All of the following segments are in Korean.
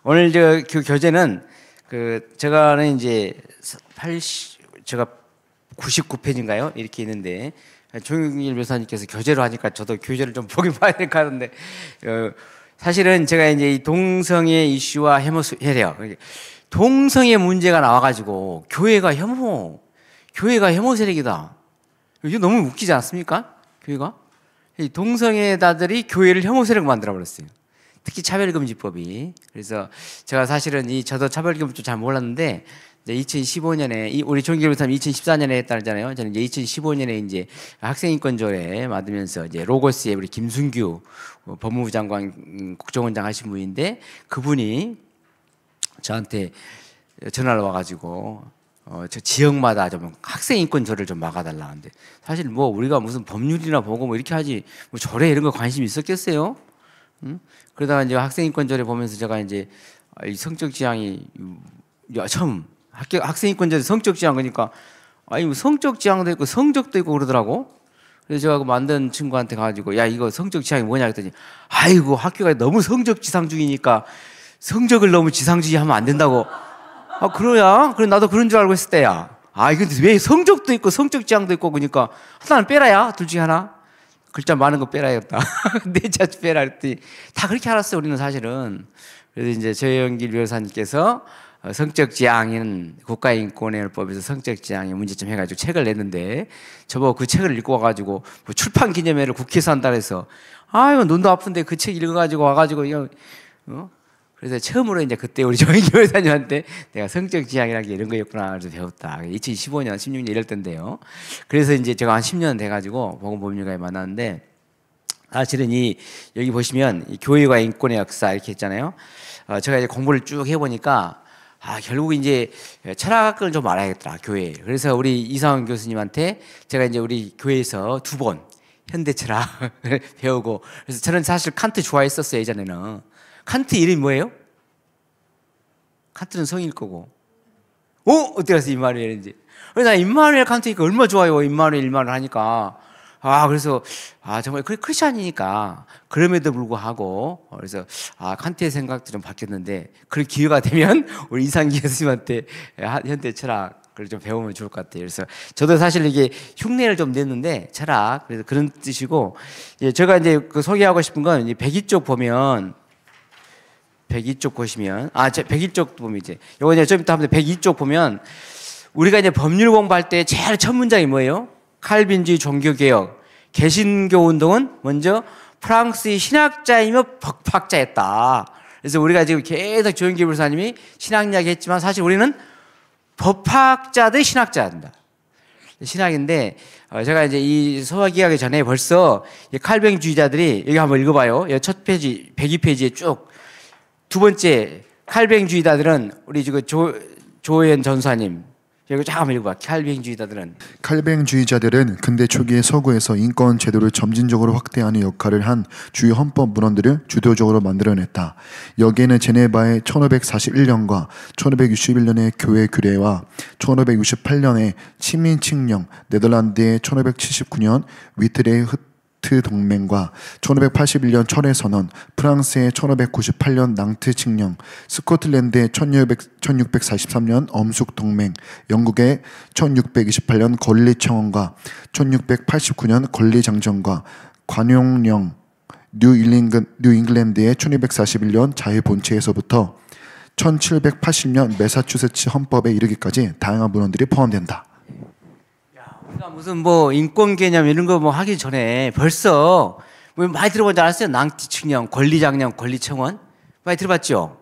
오늘 그 교재는 제가는 이제 제가 99페이지인가요? 이렇게 있는데 조영길 변호사님께서 교재로 하니까 저도 교재를 좀 보긴 봐야 될 것 같은데 사실은 제가 이제 이 동성애 이슈와 혐오세력, 동성애 문제가 나와가지고 교회가 혐오 세력이다. 이게 너무 웃기지 않습니까? 교회가 이 동성애자들이 교회를 혐오 세력 만들어 버렸어요. 특히 차별금지법이. 그래서 제가 사실은 저도 차별금지법 잘 몰랐는데 이제 2015년에 우리 조영길 변호사님 2014년에 했다잖아요. 저는 이제 2015년에 이제 학생인권조례 받으면서 이제 로고스의 우리 김순규 법무부 장관 국정원장 하신 분인데 그분이 저한테 전화를 와가지고 저 지역마다 좀 학생인권조례를 좀 막아달라는데 사실 뭐 우리가 무슨 법률이나 보고 뭐 이렇게 하지 뭐 조례 이런 거 관심 있었겠어요? 응? 그러다가 이제 학생인권조례 보면서 제가 이제 이 성적 지향이 처음 학생인권조례 성적 지향 그러니까 아니 뭐 성적 지향도 있고 성적도 있고 그러더라고. 그래서 제가 그 만든 친구한테 가가지고 야 이거 성적 지향이 뭐냐 했더니 아이고 학교가 너무 성적 지상주의니까 성적을 너무 지상주의하면 안 된다고. 아 그러냐? 그래 나도 그런 줄 알고 있을 때야. 아 이거 왜 성적도 있고 성적 지향도 있고 그러니까 하나는 빼라야 둘 중에 하나. 글자 많은 거 빼라였다. 네 자 빼라 했더니 다 그렇게 알았어요. 우리는 사실은. 그래서 이제 조영길 변호사님께서 성적 지향인 국가인권법에서 성적 지향의 문제점 해가지고 책을 냈는데 저보고 그 책을 읽고 와가지고 뭐 출판 기념회를 국회에서 한다 해서 아유 눈도 아픈데 그 책 읽어가지고 와가지고 이거 그래서 처음으로 이제 그때 우리 조영길 변호사님한테 내가 성적 지향이라는 게 이런 거였구나 그래서 배웠다. 2015년, 16년 이럴 때인데요. 그래서 이제 제가 한 10년 돼가지고 보건법률가에 만났는데 사실은 여기 보시면 이 교회와 인권의 역사 이렇게 했잖아요. 제가 이제 공부를 쭉 해보니까 결국 이제 철학을 좀 알아야겠더라 교회. 그래서 우리 이상원 교수님한테 제가 이제 우리 교회에서 2번 현대 철학을 배우고 그래서 저는 사실 칸트 좋아했었어요 예전에는. 칸트 이름이 뭐예요? 칸트는 성일 거고. 어떻게 알았어 임마누엘인지. 그래서 나 임마누엘 칸트니까 얼마나 좋아요. 임마누엘 하니까. 그래서 정말 크리스찬이니까 그럼에도 불구하고 그래서 칸트의 생각도 좀 바뀌었는데 그럴 기회가 되면 우리 이상기 교수님한테 현대 철학을 좀 배우면 좋을 것 같아요. 그래서 저도 사실 이게 흉내를 좀 냈는데 철학 그래서 그런 뜻이고 제가 이제 소개하고 싶은 건 102쪽 보면 102쪽 보시면 101쪽 보면 요거 이제 좀 이따 하면 102쪽 보면 우리가 이제 법률 공부할 때 제일 첫 문장이 뭐예요? 칼빈주의 종교개혁 개신교 운동은 먼저 프랑스의 신학자이며 법학자였다. 그래서 우리가 지금 계속 조영길 변호사님이 신학 이야기 했지만 사실 우리는 법학자들 신학자입니다. 신학인데 제가 이제 이 소화기하기 전에 벌써 칼뱅주의자들이 여기 한번 읽어봐요. 첫 페이지 102페이지에 쭉 두 번째 칼뱅주의자들은 우리 지금 조현 전사님 여기 잠깐만 읽어봐. 칼뱅주의자들은 근대 초기의 서구에서 인권 제도를 점진적으로 확대하는 역할을 한 주요 헌법 문헌들을 주도적으로 만들어냈다. 여기에는 제네바의 1541년과 1561년의 교회 규례와 1568년의 시민칙령, 네덜란드의 1579년 위트레 동맹과 1581년 철회 선언, 프랑스의 1598년 낭트 칙령, 스코틀랜드의 1643년 엄숙 동맹, 영국의 1628년 권리 청원과 1689년 권리 장정과 관용령, 뉴잉글랜드의 1241년 자유 본체에서부터 1780년 매사추세츠 헌법에 이르기까지 다양한 문헌들이 포함된다. 우리가 무슨 뭐 인권 개념 이런 거 뭐 하기 전에 벌써 뭐 많이 들어본 줄 알았어요? 낭티 칙령, 권리장령, 권리청원 많이 들어봤죠?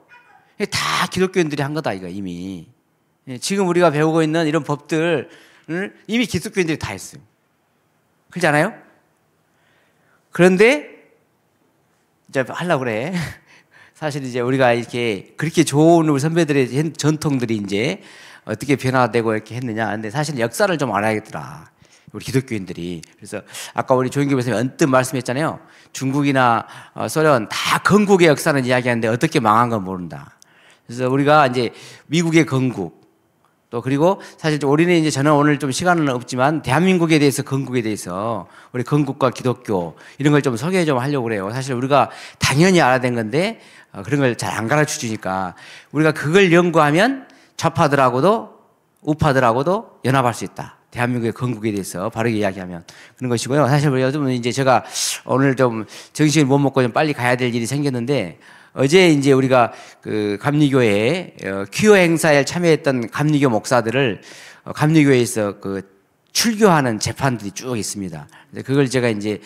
다 기독교인들이 한 거다 이거 이미. 지금 우리가 배우고 있는 이런 법들을 이미 기독교인들이 다 했어요. 그렇지 않아요? 그런데 이제 하려고 그래. 사실 이제 우리가 이렇게 그렇게 좋은 우리 선배들의 전통들이 이제 어떻게 변화되고 이렇게 했느냐. 근데 사실 역사를 좀 알아야겠더라. 우리 기독교인들이. 그래서 아까 우리 조영길 교수님 언뜻 말씀했잖아요. 중국이나 소련 다 건국의 역사는 이야기하는데 어떻게 망한 건 모른다. 그래서 우리가 이제 미국의 건국, 또 그리고 사실 우리는 이제 저는 오늘 좀 시간은 없지만 대한민국에 대해서 건국에 대해서 우리 건국과 기독교 이런 걸 좀 소개 좀 하려고 그래요. 사실 우리가 당연히 알아야 된 건데 그런 걸 잘 안 가르쳐 주니까 우리가 그걸 연구하면 좌파들하고도 우파들하고도 연합할 수 있다. 대한민국의 건국에 대해서 바르게 이야기하면 그런 것이고요. 사실 요즘은 이제 제가 오늘 좀 정신을 못 먹고 좀 빨리 가야 될 일이 생겼는데 어제 이제 우리가 그 감리교회 퀴어 행사에 참여했던 감리교 목사들을 감리교회에서 그 출교하는 재판들이 쭉 있습니다. 그걸 제가 이제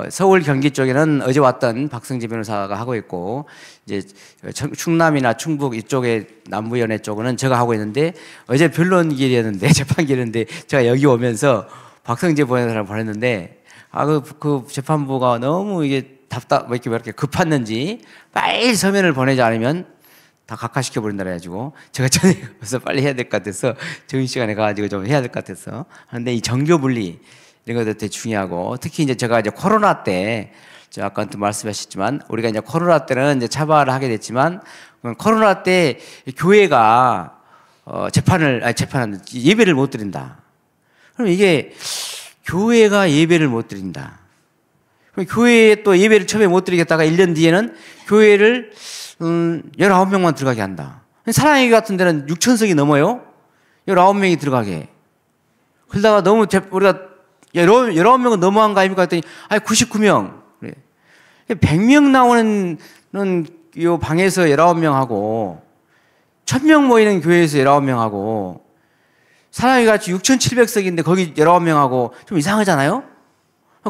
서울 경기 쪽에는 어제 왔던 박성재 변호사가 하고 있고 이제 충남이나 충북 이쪽에 남부연회 쪽은 제가 하고 있는데 어제 변론길이었는데 재판길이었는데 제가 여기 오면서 박성재 변호사를 보냈는데 그 재판부가 너무 이게 왜 이렇게 급했는지 빨리 서면을 보내지 않으면 다 각하시켜버린다 그래가지고 제가 저녁에 가서 빨리 해야 될 것 같아서 점심시간에 가가지고 좀 해야 될 것 같아서 하는데 이 정교분리 이런 것도 되게 중요하고 특히 이제 제가 이제 코로나 때 제가 아까도 말씀하셨지만 우리가 이제 코로나 때는 이제 차별을 하게 됐지만 코로나 때 교회가 예배를 못 드린다. 그럼 이게 교회가 예배를 못 드린다. 그럼 교회에 또 예배를 처음에 못 드리겠다가 1년 뒤에는 교회를 19명만 들어가게 한다. 사랑의 교회 같은 데는 6,000석이 넘어요. 19명이 들어가게. 그러다가 너무 우리가 19명은 너무한 거 아닙니까? 했더니 99명. 그래. 100명 나오는 요 방에서 19명하고 1000명 모이는 교회에서 19명하고 사랑의 교회 같이 6,700석인데 거기 19명하고 좀 이상하잖아요?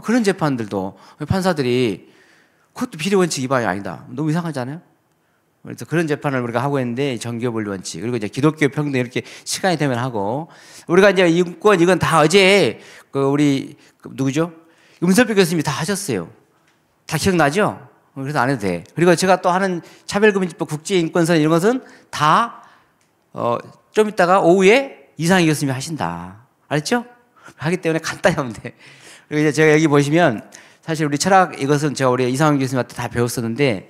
그런 재판들도 판사들이 그것도 비례원칙 위반이 아니다. 너무 이상하잖아요? 그래서 그런 재판을 우리가 하고 있는데 정교분리 원칙 그리고 이제 기독교 평등 이렇게 시간이 되면 하고 우리가 이제 인권 이건 다 어제 우리 누구죠? 음섭비 교수님이 다 하셨어요. 다 기억나죠? 그래서 안 해도 돼. 그리고 제가 또 하는 차별금지법 국제인권선 이런 것은 다 좀 이따가 오후에 이상희 교수님이 하신다. 알았죠? 하기 때문에 간단히 하면 돼. 그리고 이제 제가 여기 보시면 사실 우리 철학 이것은 제가 우리 이상훈 교수님한테 다 배웠었는데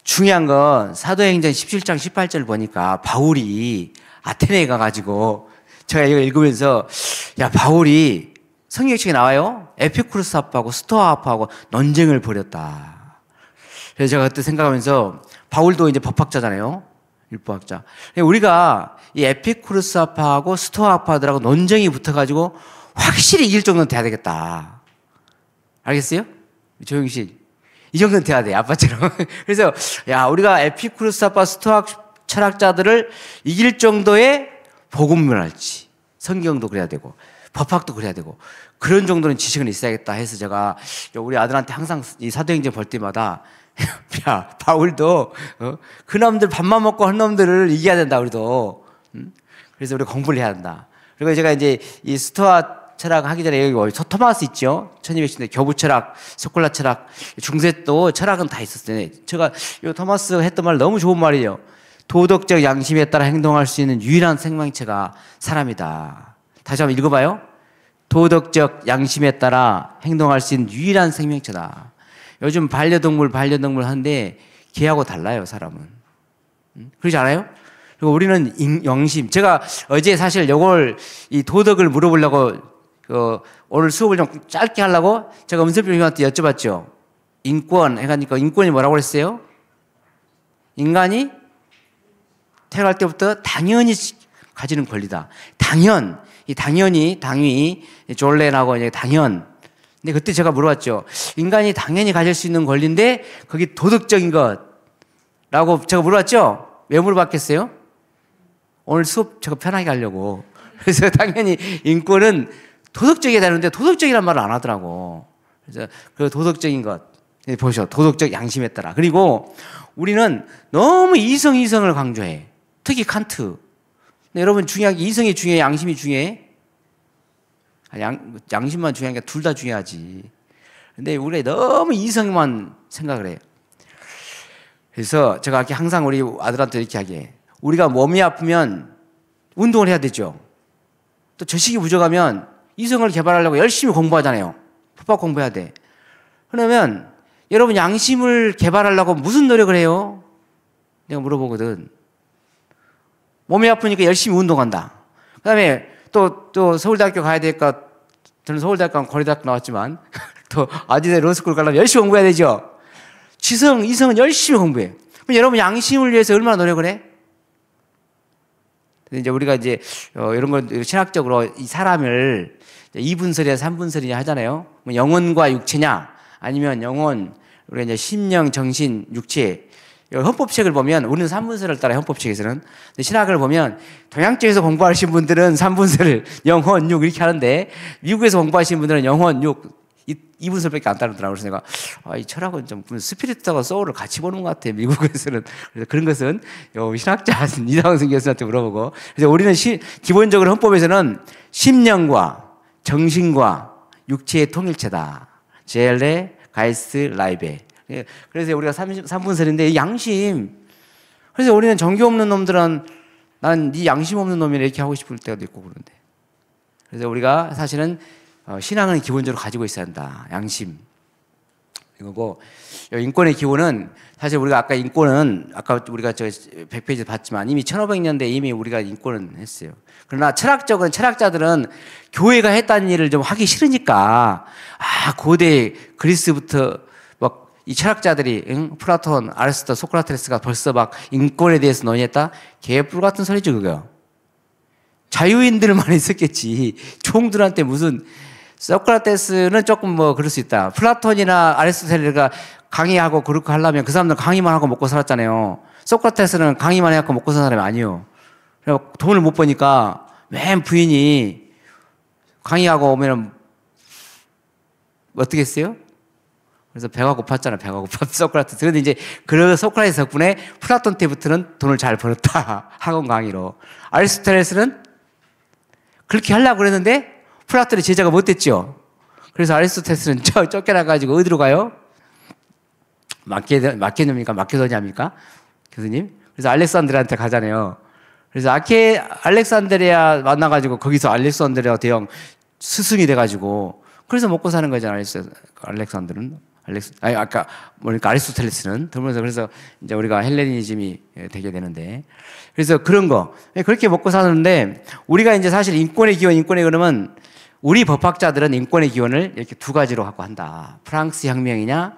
중요한 건 사도행전 17장 18절 보니까 바울이 아테네에 가가지고 제가 이거 읽으면서 야 바울이 성경책에 나와요. 에피쿠르스 합하고 스토아 합하고 논쟁을 벌였다. 그래서 제가 그때 생각하면서 바울도 이제 법학자잖아요. 율법학자. 우리가 이 에피쿠르스 합하고 스토아 합하들하고 논쟁이 붙어가지고 확실히 이길 정도는 돼야 되겠다. 알겠어요? 조용실. 이 정도는 돼야 돼, 아빠처럼. 그래서, 야, 우리가 에피쿠르스 아빠 스토아 철학자들을 이길 정도의 복음을 알지. 성경도 그래야 되고, 법학도 그래야 되고, 그런 정도는 지식은 있어야겠다 해서 제가 우리 아들한테 항상 이 사도행전 볼 때마다, 야, 바울도, 그 놈들 밥만 먹고 한 놈들을 이겨야 된다, 우리도. 그래서 우리 공부를 해야 한다. 그리고 제가 이제 이 스토아 철학 하기 전에 여기 토마스 있죠? 1200년대 교부 철학, 소콜라 철학, 중세도 철학은 다 있었어요. 제가 이 토마스 했던 말 너무 좋은 말이에요. 도덕적 양심에 따라 행동할 수 있는 유일한 생명체가 사람이다. 다시 한번 읽어봐요. 도덕적 양심에 따라 행동할 수 있는 유일한 생명체다. 요즘 반려동물 하는데 개하고 달라요, 사람은. 그러지 않아요? 그리고 우리는 영심. 제가 어제 사실 이 도덕을 물어보려고 오늘 수업을 좀 짧게 하려고 제가 은섭님한테 여쭤봤죠. 인권 해가니까 인권이 뭐라고 그랬어요? 인간이 태어날 때부터 당연히 가지는 권리다. 당연히 졸렌하고 이제 당연. 근데 그때 제가 물어봤죠. 인간이 당연히 가질 수 있는 권리인데 그게 도덕적인 것라고 제가 물어봤죠. 왜 물어봤겠어요? 오늘 수업 제가 편하게 하려고. 그래서 당연히 인권은 도덕적이어야 되는데 도덕적이란 말을 안 하더라고. 그래서 그 도덕적인 것 보셔. 도덕적 양심에 따라. 그리고 우리는 너무 이성을 강조해. 특히 칸트. 근데 여러분 중요한 게 이성이 중요해, 양심이 중요해? 양심만 중요한 게 둘 다 중요하지. 근데 우리가 너무 이성만 생각을 해요. 그래서 제가 이렇게 항상 우리 아들한테 이렇게 하게. 우리가 몸이 아프면 운동을 해야 되죠. 또 저식이 부족하면 이성을 개발하려고 열심히 공부하잖아요. 법학 공부해야 돼. 그러면 여러분 양심을 개발하려고 무슨 노력을 해요? 내가 물어보거든. 몸이 아프니까 열심히 운동한다. 그다음에 또 서울대학교 가야 되니까 저는 서울대학교 고려대학교 나왔지만 또 아주대 로스쿨 가려면 열심히 공부해야 되죠. 지성, 이성은 열심히 공부해. 그럼 여러분 양심을 위해서 얼마나 노력을 해? 이제 우리가 이제 이런 걸 신학적으로 이 사람을 2분설이냐 3분설이냐 하잖아요. 뭐 영혼과 육체냐 아니면 영혼, 우리가 이제 심령, 정신, 육체. 헌법책을 보면 우리는 3분설을 따라 헌법책에서는. 근데 신학을 보면 동양 쪽에서 공부하신 분들은 3분설을 영혼, 육 이렇게 하는데 미국에서 공부하신 분들은 영혼, 육 2분설밖에 안 따르더라고요. 그래서 내가 이 철학은 좀 스피릿하고 소울을 같이 보는 것 같아. 미국에서는. 그래서 그런 것은 신학자 이상승 교수한테 물어보고. 그래서 우리는 기본적으로 헌법에서는 심령과 정신과 육체의 통일체다. 젤레, 가이스트, 라이베. 그래서 우리가 3분설인데 양심. 그래서 우리는 정교 없는 놈들은 나는 네 양심 없는 놈이라 이렇게 하고 싶을 때도 있고 그런데. 그래서 우리가 사실은 신앙은 기본적으로 가지고 있어야 한다. 양심. 이거고 인권의 기본은 사실 우리가 아까 인권은 아까 우리가 저 100페이지 봤지만 이미 1500년대에 이미 우리가 인권은 했어요. 그러나 철학자들은 교회가 했다는 일을 좀 하기 싫으니까 고대 그리스부터 이 철학자들이 플라톤, 아리스토, 소크라테스가 벌써 막 인권에 대해서 논의했다? 개뿔 같은 소리죠 그거. 자유인들만 있었겠지. 총들한테 무슨 소크라테스는 조금 뭐 그럴 수 있다. 플라톤이나 아리스토텔레가 강의하고 그렇게 하려면 그 사람들 강의만 하고 먹고 살았잖아요. 소크라테스는 강의만 해갖고 먹고 사는 사람이 아니에요. 그래서 돈을 못 버니까 맨 부인이 강의하고 오면 어떻게 했어요? 그래서 배가 고팠잖아. 배가 고팠 소크라테스. 그런데 이제 그 소크라테스 덕분에 플라톤 때부터는 돈을 잘 벌었다. 학원 강의로. 아리스토텔레스는 그렇게 하려고 그랬는데 플라톤의 제자가 못 됐죠. 그래서 아리스토텔레스는 쫓겨나가지고 어디로 가요? 마케도니아입니까? 마케도니아입니까? 교수님? 그래서 알렉산드리아한테 가잖아요. 그래서 알렉산드리아 만나가지고 거기서 알렉산드리아 대왕 스승이 돼가지고 그래서 먹고 사는 거잖아요. 알렉산드는. 아까 뭐니까 아리스토텔레스는 들으면서 그래서 이제 우리가 헬레니즘이 되게 되는데 그래서 그런 거 그렇게 먹고 사는데 우리가 이제 사실 인권의 기원 그러면 우리 법학자들은 인권의 기원을 이렇게 두 가지로 갖고 한다. 프랑스 혁명이냐,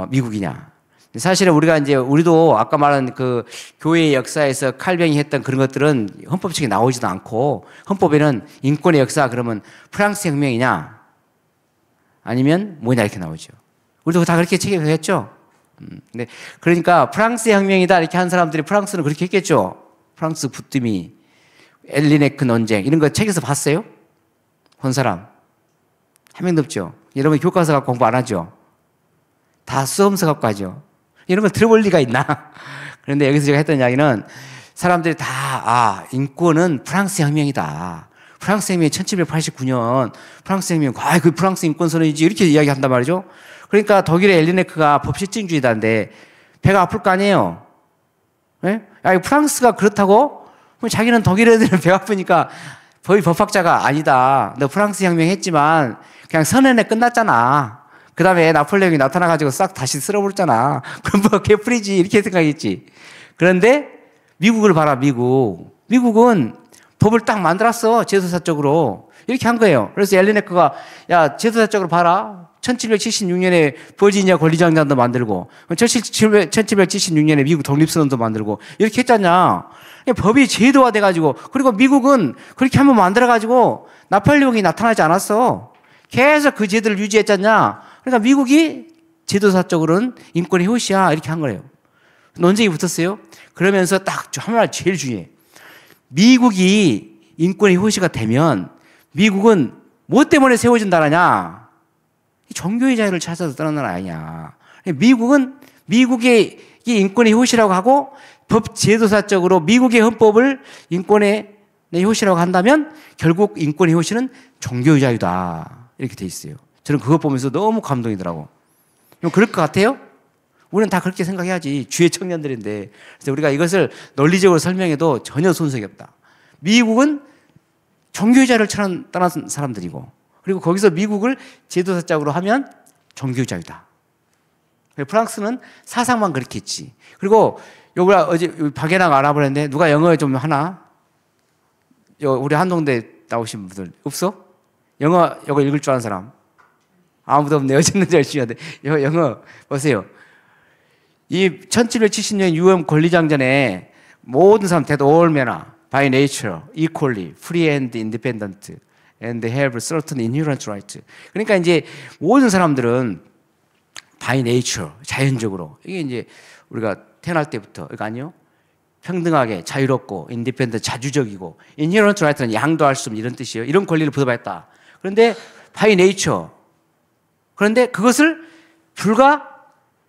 미국이냐. 사실은 우리도 아까 말한 그 교회의 역사에서 칼뱅이 했던 그런 것들은 헌법책에 나오지도 않고 헌법에는 인권의 역사 그러면 프랑스 혁명이냐 아니면 뭐냐 이렇게 나오죠. 우리도 다 그렇게 책임했죠. 근데 그러니까 프랑스 혁명이다 이렇게 한 사람들이 프랑스는 그렇게 했겠죠. 프랑스 부뚜미, 엘리네크 논쟁 이런 거 책에서 봤어요? 본 사람 한 명도 없죠. 여러분 교과서 갖고 공부 안 하죠. 다 수험서 갖고 하죠. 이런 걸 들어볼 리가 있나? 그런데 여기서 제가 했던 이야기는 사람들이 다 인권은 프랑스 혁명이다. 프랑스 혁명이 1789년 프랑스 혁명 그 프랑스 인권선언이지 이렇게 이야기한단 말이죠. 그러니까 독일의 엘리네크가 법실증주의자인데 배가 아플 거 아니에요. 네? 프랑스가 그렇다고? 그럼 자기는 독일 애들은 배가 아프니까 거의 법학자가 아니다. 너 프랑스 혁명 했지만 그냥 선언에 끝났잖아. 그 다음에 나폴레옹이 나타나가지고 싹 다시 쓸어버렸잖아. 그럼 뭐 개풀이지 이렇게 생각했지. 그런데 미국을 봐라. 미국은 법을 딱 만들었어. 제도사적으로. 이렇게 한 거예요. 그래서 엘리네크가 제도사적으로 봐라. 1776년에 버지니아 권리장단도 만들고 1776년에 미국 독립선언도 만들고 이렇게 했잖냐. 법이 제도화 돼가지고 그리고 미국은 그렇게 한번 만들어가지고 나폴레옹이 나타나지 않았어. 계속 그 제도를 유지했잖냐. 그러니까 미국이 제도사적으로는 인권의 효시야 이렇게 한 거예요. 논쟁이 붙었어요. 그러면서 딱 하나 제일 중요해. 미국이 인권의 효시가 되면 미국은 뭐 때문에 세워진 나라냐? 종교의 자유를 찾아서 떠난 나라 아니냐. 미국의 인권의 효시라고 하고 법 제도사적으로 미국의 헌법을 인권의 효시라고 한다면 결국 인권의 효시는 종교의 자유다. 이렇게 돼 있어요. 저는 그거 보면서 너무 감동이더라고. 그럴 것 같아요? 우리는 다 그렇게 생각해야지. 주의 청년들인데. 그래서 우리가 이것을 논리적으로 설명해도 전혀 손색이 없다. 미국은 종교의 자유를 떠난 사람들이고 그리고 거기서 미국을 제도사적으로 하면 종교의 자유다. 프랑스는 사상만 그렇게 했지. 그리고 어제 박예랑 알아보는데 누가 영어 좀 하나? 우리 한동대 나오신 분들 없어? 영어 이거 읽을 줄 아는 사람? 아무도 없네. 어쨌는지 열심히 하는데 영어 보세요. 이 1770년 유언 권리장전에 모든 사람 that all men are by nature equally free and independent and have certain inherent rights. 그러니까 이제 모든 사람들은 by nature 자연적으로 이게 이제 우리가 태어날 때부터 이거 아니요? 평등하게 자유롭고 independent 자주적이고 inherent right는 양도할 수 없는 이런 뜻이에요. 이런 권리를 부여받았다. 그런데 by nature 그런데 그것을 불과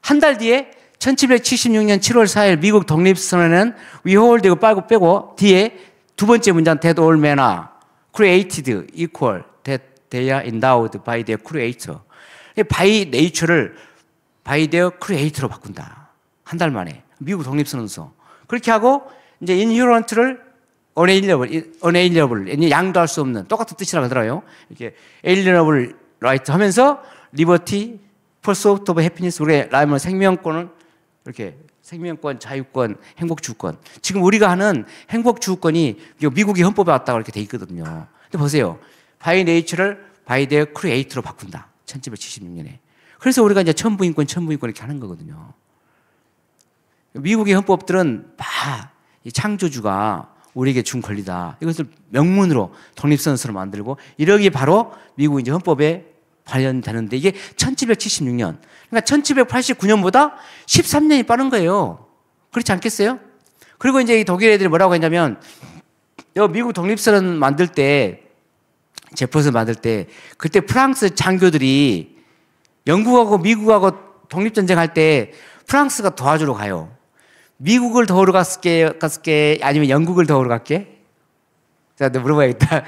한 달 뒤에 1776년 7월 4일 미국 독립선언에는 we hold 이거 빼고 뒤에 두 번째 문장 that all men are created equal that they are endowed by their creator. by nature를 by their creator로 바꾼다. 한 달 만에 미국 독립선언서 그렇게 하고 이제 inherent를 unalienable 양도할 수 없는 똑같은 뜻이라고 하더라고요. 이렇게 alienable right 하면서 liberty, pursuit of happiness 우리의 라이먼 생명권을 이렇게 생명권, 자유권, 행복주권. 지금 우리가 하는 행복주권이 미국의 헌법에 왔다고 이렇게 돼 있거든요. 근데 보세요. by nature를 by their creator로 바꾼다. 1776년에. 그래서 우리가 이제 천부인권 이렇게 하는 거거든요. 미국의 헌법들은 다 이 창조주가 우리에게 준 권리다. 이것을 명문으로 독립선언서로 만들고 이러기 바로 미국 이제 헌법에 관련되는데 이게 1776년. 그러니까 1789년보다 13년이 빠른 거예요. 그렇지 않겠어요? 그리고 이제 이 독일 애들이 뭐라고 했냐면 미국 독립선언 만들 때 제퍼슨 만들 때 그때 프랑스 장교들이 영국하고 미국하고 독립전쟁 할 때 프랑스가 도와주러 가요. 미국을 도우러 갔을게 아니면 영국을 도우러 갈게? 자, 너 물어봐야겠다.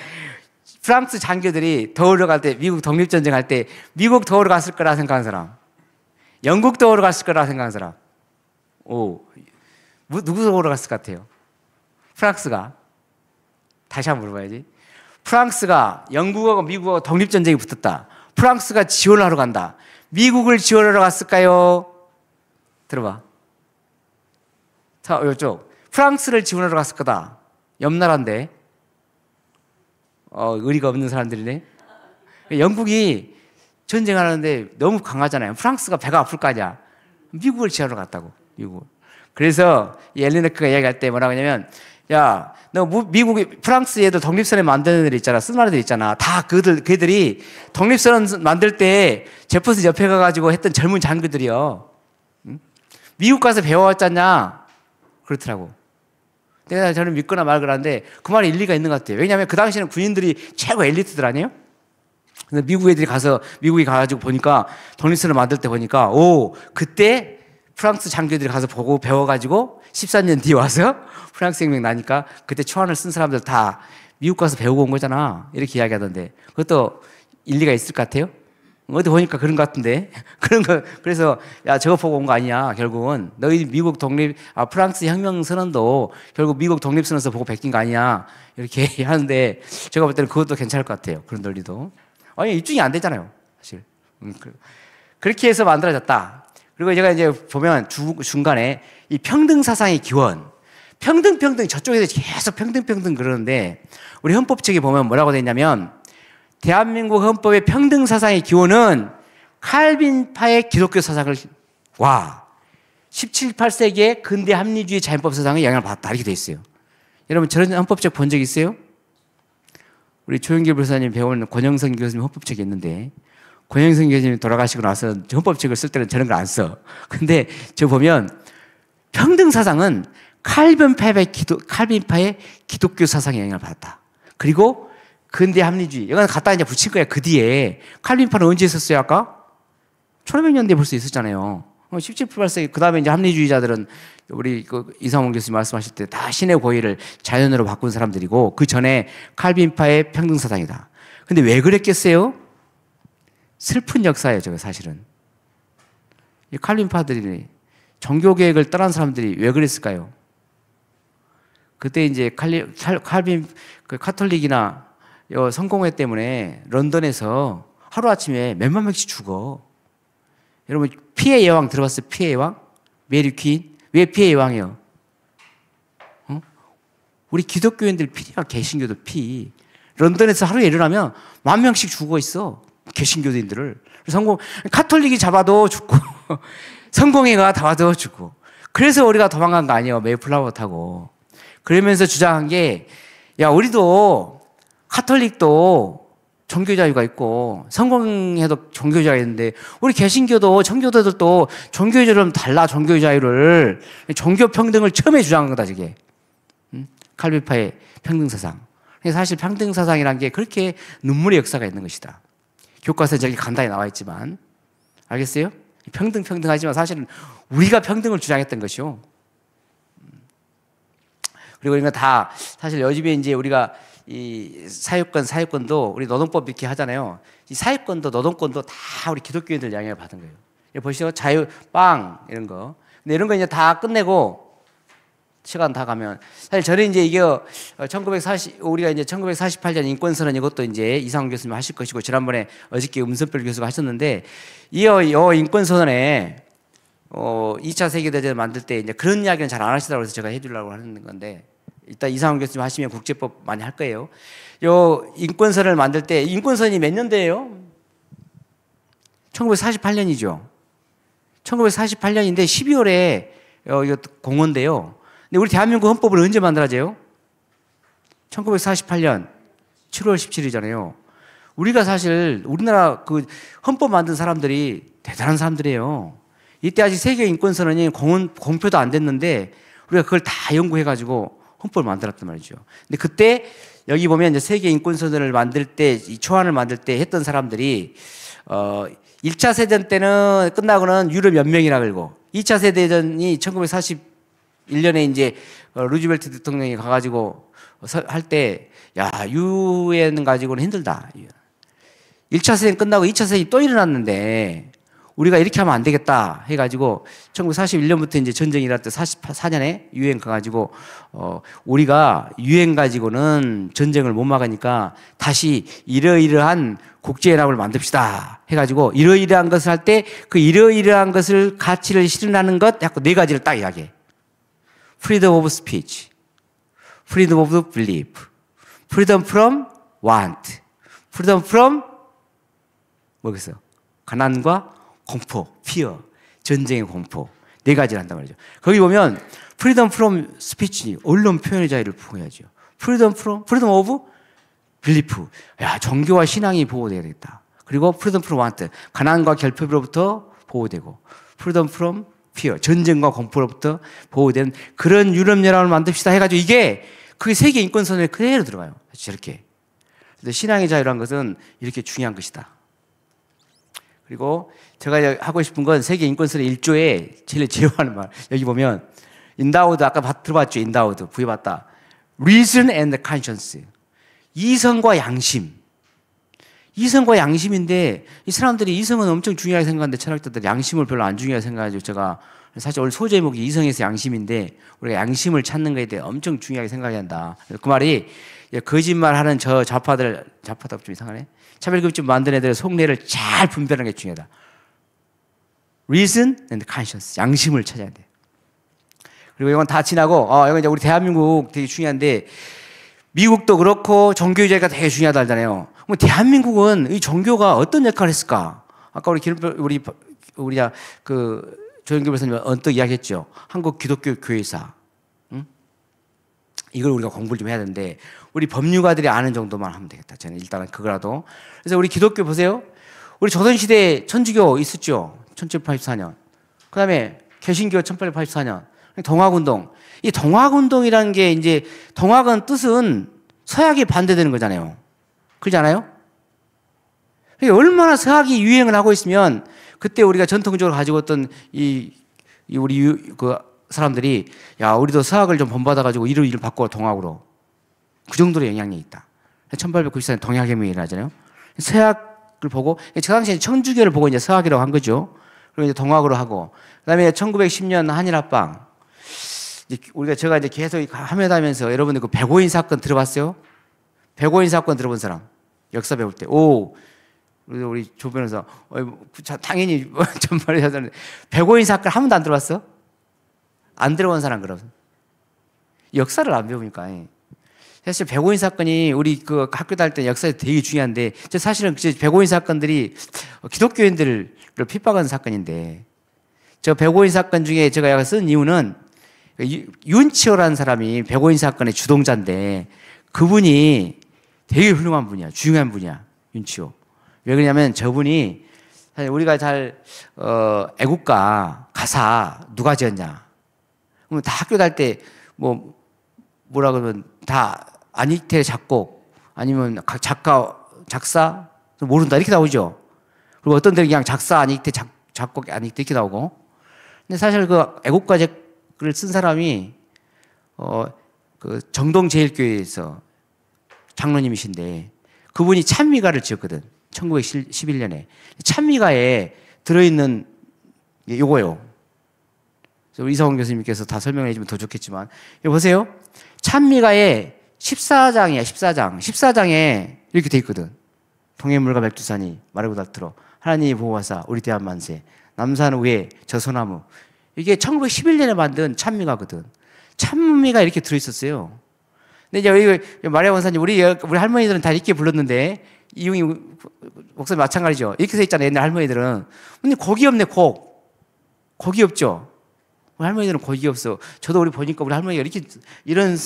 프랑스 장교들이 도우러 갈 때 미국 독립전쟁 할 때 미국 도우러 갔을 거라 생각하는 사람, 영국 도우러 갔을 거라 생각하는 사람. 누구 도우러 갔을 것 같아요? 프랑스가. 다시 한번 물어봐야지. 프랑스가 영국하고 미국하고 독립전쟁이 붙었다. 프랑스가 지원을 하러 간다. 미국을 지원하러 갔을까요? 들어봐. 자, 이쪽. 프랑스를 지원하러 갔을 거다. 옆 나라인데. 의리가 없는 사람들이네. 영국이 전쟁하는데 너무 강하잖아요. 프랑스가 배가 아플 거 아니야. 미국을 지원하러 갔다고. 미국. 그래서 엘리네크가 이야기할 때 뭐라고 하냐면 야, 너 미국이 프랑스 애들 독립선언 만드는 애들 있잖아. 쓰는 애들 있잖아. 다 그들이 독립선언 만들 때 제퍼슨 옆에 가가지고 했던 젊은 장교들이요. 응? 미국 가서 배워왔잖냐. 그렇더라고. 내가 저는 믿거나 말거나 하는데 그 말에 일리가 있는 것 같아요. 왜냐하면 그 당시에는 군인들이 최고 엘리트들 아니에요? 근데 미국이 가가지고 보니까 독립선언 만들 때 보니까 그때 프랑스 장교들이 가서 보고 배워가지고 14년 뒤에 와서 프랑스 혁명 나니까 그때 초안을 쓴 사람들 다 미국 가서 배우고 온 거잖아. 이렇게 이야기하던데 그것도 일리가 있을 것 같아요? 어디 보니까 그런 것 같은데 그래서 야 저거 보고 온 거 아니야. 결국은 너희 미국 프랑스 혁명 선언도 결국 미국 독립 선언서 보고 베낀 거 아니야. 이렇게 하는데 제가 볼 때는 그것도 괜찮을 것 같아요. 그런 논리도. 아니 입증이 안 되잖아요. 사실. 그렇게 해서 만들어졌다. 그리고 제가 이제 보면 중간에 이 평등 사상의 기원, 평등 저쪽에서 계속 평등 그러는데 우리 헌법책에 보면 뭐라고 돼 있냐면 대한민국 헌법의 평등 사상의 기원은 칼빈파의 기독교 사상을 17, 18세기의 근대 합리주의 자연법 사상의 영향을 받았다 이렇게 돼 있어요. 여러분 저런 헌법책 본 적 있어요? 우리 조영길 변호사님 배운 권영선 교수님 헌법책이 있는데 권영선 교수님 돌아가시고 나서 헌법책을 쓸 때는 저런 걸 안 써. 근데 저 보면 평등 사상은 칼빈파의 기독교 사상의 영향을 받았다. 그리고 근대 합리주의. 이건 갖다 이제 붙일 거야. 그 뒤에. 칼빈파는 언제 있었어요, 아까? 1500년대에 벌써 있었잖아요. 17, 18세기. 그 다음에 이제 합리주의자들은 우리 이상원 교수님 말씀하실 때 다 신의 고의를 자연으로 바꾼 사람들이고 그 전에 칼빈파의 평등사상이다. 근데 왜 그랬겠어요? 슬픈 역사예요, 저거 사실은. 이 칼빈파들이 종교개혁을 떠난 사람들이 왜 그랬을까요? 그때 이제 칼빈, 카톨릭이나 성공회 때문에 런던에서 하루아침에 몇만 명씩 죽어. 여러분, 피해 여왕 들어봤어요? 피해 여왕? 메리 퀸? 왜 피해 여왕이요? 우리 기독교인들 피리야, 개신교도 피. 런던에서 하루에 일어나면 10,000명씩 죽어 있어. 개신교인들을. 카톨릭이 잡아도 죽고, 성공회가 다 와도 죽고. 그래서 우리가 도망간 거 아니에요. 메이플라워 타고. 그러면서 주장한 게, 야, 우리도, 카톨릭도 종교자유가 있고, 성공회도 종교자유가 있는데, 우리 개신교도, 청교도들도 종교자유는 달라, 종교자유를. 종교평등을 처음에 주장한 거다, 저게. 칼빈파의 평등사상. 사실 평등사상이라는 게 그렇게 눈물의 역사가 있는 것이다. 교과서에 저기 간단히 나와 있지만. 알겠어요? 평등하지만 사실은 우리가 평등을 주장했던 것이요. 그리고 이거 다 사실 요즘에 이제 우리가 이 사회권도 우리 노동법 이렇게 하잖아요. 이 사회권도 노동권도 다 우리 기독교인들 영향을 받은 거예요. 보시죠. 자유, 빵, 이런 거. 근데 이런 거 이제 다 끝내고 시간 다 가면 사실 저는 이제 이게 우리가 이제 1948년 인권선언 이것도 이제 이상훈 교수님 하실 것이고 지난번에 어저께 음선별 교수가 하셨는데 이 인권선언에 2차 세계대전 만들 때 이제 그런 이야기는 잘 안 하시더라고요. 그래서 제가 해주려고 하는 건데 일단 이상훈 교수님 하시면 국제법 많이 할 거예요. 요 인권선언을 만들 때 인권선언이 몇 년대예요? 1948년이죠. 1948년인데 12월에 이거 공헌돼요. 근데 우리 대한민국 헌법을 언제 만들어져요? 1948년 7월 17일이잖아요. 우리가 사실 우리나라 그 헌법 만든 사람들이 대단한 사람들이에요. 이때 아직 세계 인권선언이 공표도 안 됐는데 우리가 그걸 다 연구해가지고 헌법을 만들었단 말이죠. 근데 그때 여기 보면 이제 세계 인권선언을 만들 때, 이 초안을 만들 때 했던 사람들이 1차 세대전 때는 끝나고는 유럽 연맹이라 그러고 2차 세대전이 1941년에 이제 루즈벨트 대통령이 가가지고 할 때, 야, 유엔 가지고는 힘들다. 1차 세대는 끝나고 2차 세대가 또 일어났는데 우리가 이렇게 하면 안 되겠다 해가지고 1941년부터 이제 전쟁이 일어날 때 44년에 유엔 가가지고 우리가 유엔 가지고는 전쟁을 못 막으니까 다시 이러이러한 국제연합을 만듭시다 해가지고 이러이러한 것을 할 때 그 이러이러한 것을 가치를 실현하는 것 약간 네 가지를 딱 이야기해. Freedom of speech, freedom of belief, freedom from want, freedom from 뭐겠어요? 가난과 공포, fear, 전쟁의 공포 네 가지를 한단 말이죠. 거기 보면 freedom from speech, 언론 표현의 자유를 보호해야죠. freedom of belief, 야 종교와 신앙이 보호돼야 되겠다. 그리고 freedom from want, 가난과 결핍으로부터 보호되고 freedom from fear, 전쟁과 공포로부터 보호된 그런 유럽연합을 만듭시다 해가지고 이게 그게 세계 인권선언에 그대로 들어가요. 저렇게. 근데 신앙의 자유라는 것은 이렇게 중요한 것이다. 그리고 제가 하고 싶은 건 세계 인권선언 1조에 제일 제어하는 말. 여기 보면 인다우드 아까 들어봤죠? 인다우드 부여받다. Reason and conscience. 이성과 양심. 이성과 양심인데 이 사람들이 이성은 엄청 중요하게 생각하는데 철학자들이 양심을 별로 안 중요하게 생각하죠. 제가 사실 오늘 소제목이 이성에서 양심인데 우리가 양심을 찾는 것에 대해 엄청 중요하게 생각해야 한다. 그 말이 거짓말하는 저 좌파도 좀 이상하네. 차별급식 만든 애들의 속내를 잘 분별하는 게 중요하다. Reason and conscience. 양심을 찾아야 돼. 그리고 이건 다 지나고, 이건 이제 우리 대한민국 되게 중요한데, 미국도 그렇고 종교주의가 되게 중요하다 하잖아요. 그럼 대한민국은 이 종교가 어떤 역할을 했을까? 아까 우리 조영길 교수님 언뜻 이야기했죠. 한국 기독교 교회사. 응? 이걸 우리가 공부를 좀 해야 되는데, 우리 법률가들이 아는 정도만 하면 되겠다. 저는 일단은 그거라도. 그래서 우리 기독교 보세요. 우리 조선시대에 천주교 있었죠. 1784년. 그 다음에 개신교 1884년. 동학운동. 이 동학운동이라는 게 이제 동학은 뜻은 서약이 반대되는 거잖아요. 그렇지 않아요? 얼마나 서학이 유행을 하고 있으면 그때 우리가 전통적으로 가지고 있던 그 사람들이 야, 우리도 서학을 좀 본받아가지고 이를 바꿔 동학으로. 그 정도로 영향이 있다. 1894년 동학혁명이라 하잖아요. 서학을 보고, 그 당시에 천주교를 보고 이제 서학이라고 한 거죠. 그리고 이제 동학으로 하고. 그 다음에 1910년 한일합방. 제가 이제 계속 하면서 여러분들 그 백오인 사건 들어봤어요? 백오인 사건 들어본 사람? 역사 배울 때. 우리 조 변호사. 당연히 전말에 하잖아요. 백오인 사건 한 번도 안 들어봤어? 안 들어본 사람 그럼. 역사를 안 배우니까. 사실 백오인 사건이 우리 그 학교 다닐 때 역사에 되게 중요한데, 저 사실은 백오인 사건들이 기독교인들을 핍박하는 사건인데, 저 백오인 사건 중에 제가 쓴 이유는 윤치호라는 사람이 백오인 사건의 주동자인데, 그분이 되게 훌륭한 분이야. 중요한 분이야. 윤치호. 왜 그러냐면 저분이 사실 우리가 잘 애국가 가사 누가 지었냐? 그러면 다 학교 다닐 때 뭐라 그러면 다 안익태 작곡 아니면 각 작사 모른다 이렇게 나오죠. 그리고 어떤 데는 그냥 작사 안익태 작곡 안익태 이렇게 나오고. 근데 사실 그 애국가를 쓴 사람이 그 정동제일교회에서 장로님이신데 그분이 찬미가를 지었거든. 1911년에. 찬미가에 들어있는 게 요거요. 그래서 우리 이성원 교수님께서 다 설명해 주면 더 좋겠지만, 여기 보세요. 찬미가에 14장이야, 14장. 14장에 이렇게 돼 있거든. 동해물과 백두산이 마르고 닳도록 하나님이 보호하사 우리 대한 만세 남산 위에 저 소나무. 이게 1911년에 만든 찬미가거든. 찬미가 이렇게 들어있었어요. 근데 이제 여기 마리아 원사님, 우리 할머니들은 다 이렇게 불렀는데, 이용이 목사님 마찬가지죠. 이렇게 써 있잖아요. 옛날 할머니들은. 근데 곡이 없네, 곡이 없죠. 우리 할머니들은 곡이 없어. 저도 우리 보니까 우리 할머니가 이렇게 이런